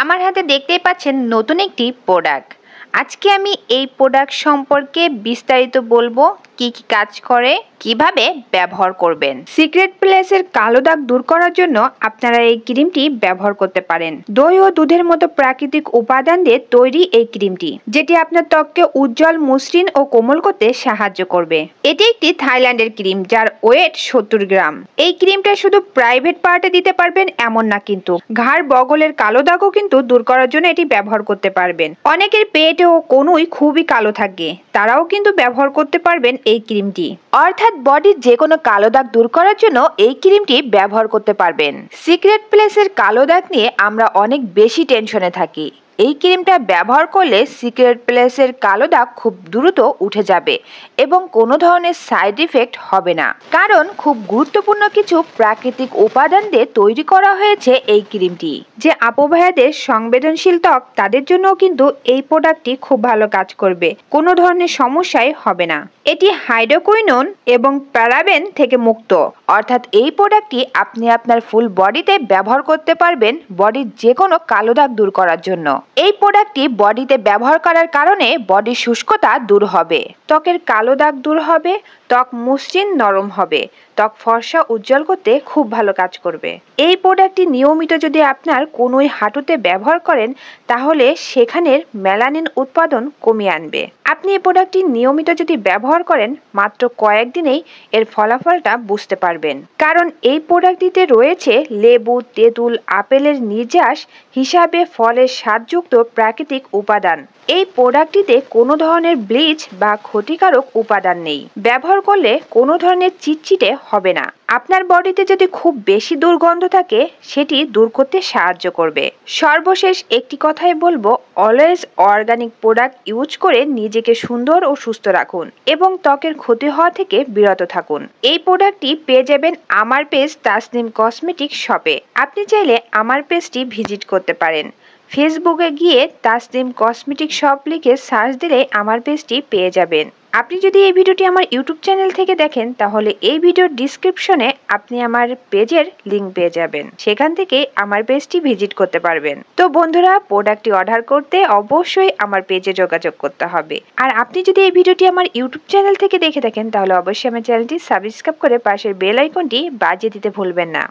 আমার হাতে দেখতেই পাচ্ছেন নতুন একটি প্রোডাক্ট। আজকে আমি এই প্রোডাক্ট সম্পর্কে বিস্তারিত বলবো, কি কি কাজ করে, কিভাবে ব্যবহার করবেন। সিক্রেট প্লেসের কালো দাগ দূর করার জন্য আপনারা এই ক্রিমটি ব্যবহার করতে পারেন। দই ও দুধের মতো প্রাকৃতিক উপাদান দিয়ে তৈরি এই ক্রিমটি, যেটি আপনার ত্বককে উজ্জ্বল, মসৃণ ও কোমল করতে সাহায্য করবে। এটি একটি থাইল্যান্ডের ক্রিম, যার ওয়েট 70 গ্রাম। এই ক্রিমটা শুধু প্রাইভেট পার্টে দিতে পারবেন এমন না, কিন্তু ঘাড় বগলের কালো দাগও কিন্তু দূর করার জন্য এটি ব্যবহার করতে পারবেন। অনেকের পেট ও কোনোই খুবই কালো থাকে, তারাও কিন্তু ব্যবহার করতে পারবেন এই ক্রিমটি। অর্থাৎ বডির যে কোনো কালো দাগ দূর করার জন্য এই ক্রিমটি ব্যবহার করতে পারবেন। সিক্রেট প্লেসের কালো দাগ নিয়ে আমরা অনেক বেশি টেনশনে থাকি। এই ক্রিমটা ব্যবহার করলে সিক্রেট প্লেসের কালো দাগ খুব দ্রুত উঠে যাবে এবং কোনো ধরনের সাইড ইফেক্ট হবে না, কারণ খুব গুরুত্বপূর্ণ কিছু প্রাকৃতিক উপাদান দিয়ে তৈরি করা হয়েছে এই ক্রিমটি। যে আপু ভাইয়াদের সংবেদনশীল ত্বক, তাদের জন্য কিন্তু এই প্রোডাক্টটি খুব ভালো কাজ করবে, কোনো ধরনের সমস্যাই হবে না। এটি হাইড্রোকুইনোন এবং প্যারাবেন থেকে মুক্ত, অর্থাৎ এই প্রোডাক্টটি আপনি আপনার ফুল বডিতে ব্যবহার করতে পারবেন বডির যে কোনো কালো দাগ দূর করার জন্য। এই প্রোডাক্টটি বডিতে ব্যবহার করার কারণে বডির শুষ্কতা দূর হবে, ত্বকের কালো দাগ দূর হবে, ত্বক মসৃণ নরম হবে, ত্বক ফর্সা উজ্জ্বল করতে খুব ভালো কাজ করবে। এই প্রোডাক্টটি নিয়মিত যদি আপনার কোনোই হাঁটুতে ব্যবহার করেন, তাহলে সেখানের মেলানিন উৎপাদন কমিয়ে আনবে। আপনি এই প্রোডাক্টটি নিয়মিত যদি ব্যবহার করেন, মাত্র কয়েকদিনেই এর ফলাফলটা বুঝতে পারবেন। কারণ এই প্রোডাক্টটিতে রয়েছে লেবু, তেঁতুল, আপেলের নির্যাস হিসাবে ফলের স্বাদযুক্ত প্রাকৃতিক উপাদান। এই প্রোডাক্টটিতে কোনো ধরনের ব্লিচ বা ক্ষতিকারক উপাদান নেই। ব্যবহার করলে কোনো ধরনের চিটচিটে হবে না। আপনার বডিতে যদি খুব বেশি দুর্গন্ধ থাকে, সেটি দূর করতে সাহায্য করবে। সর্বশেষ একটি কথাই বলবো, অলওয়েজ অর্গানিক প্রোডাক্ট ইউজ করে নিজেকে সুন্দর ও সুস্থ রাখুন এবং ত্বকের ক্ষতি হওয়া থেকে বিরত থাকুন। এই প্রোডাক্টটি পেয়ে যাবেন আমার পেজ তাসনিম কসমেটিক শপে। আপনি চাইলে আমার পেজটি ভিজিট করতে পারেন। ফেসবুকে গিয়ে তাসনিম কসমেটিক শপ লিখে সার্চ দিলে আমার পেজটি পেয়ে যাবেন। আপনি যদি এই ভিডিওটি আমার ইউটিউব চ্যানেল থেকে দেখেন, তাহলে এই ভিডিওর ডিসক্রিপশনে আপনি আমার পেজের লিংক পেয়ে যাবেন, সেখান থেকে আমার পেজটি ভিজিট করতে পারবেন। তো বন্ধুরা, প্রোডাক্টটি অর্ডার করতে অবশ্যই আমার পেজে যোগাযোগ করতে হবে। আর আপনি যদি এই ভিডিওটি আমার ইউটিউব চ্যানেল থেকে দেখে থাকেন, তাহলে অবশ্যই আমার চ্যানেলটি সাবস্ক্রাইব করে পাশের বেল আইকনটি বাজিয়ে দিতে ভুলবেন না।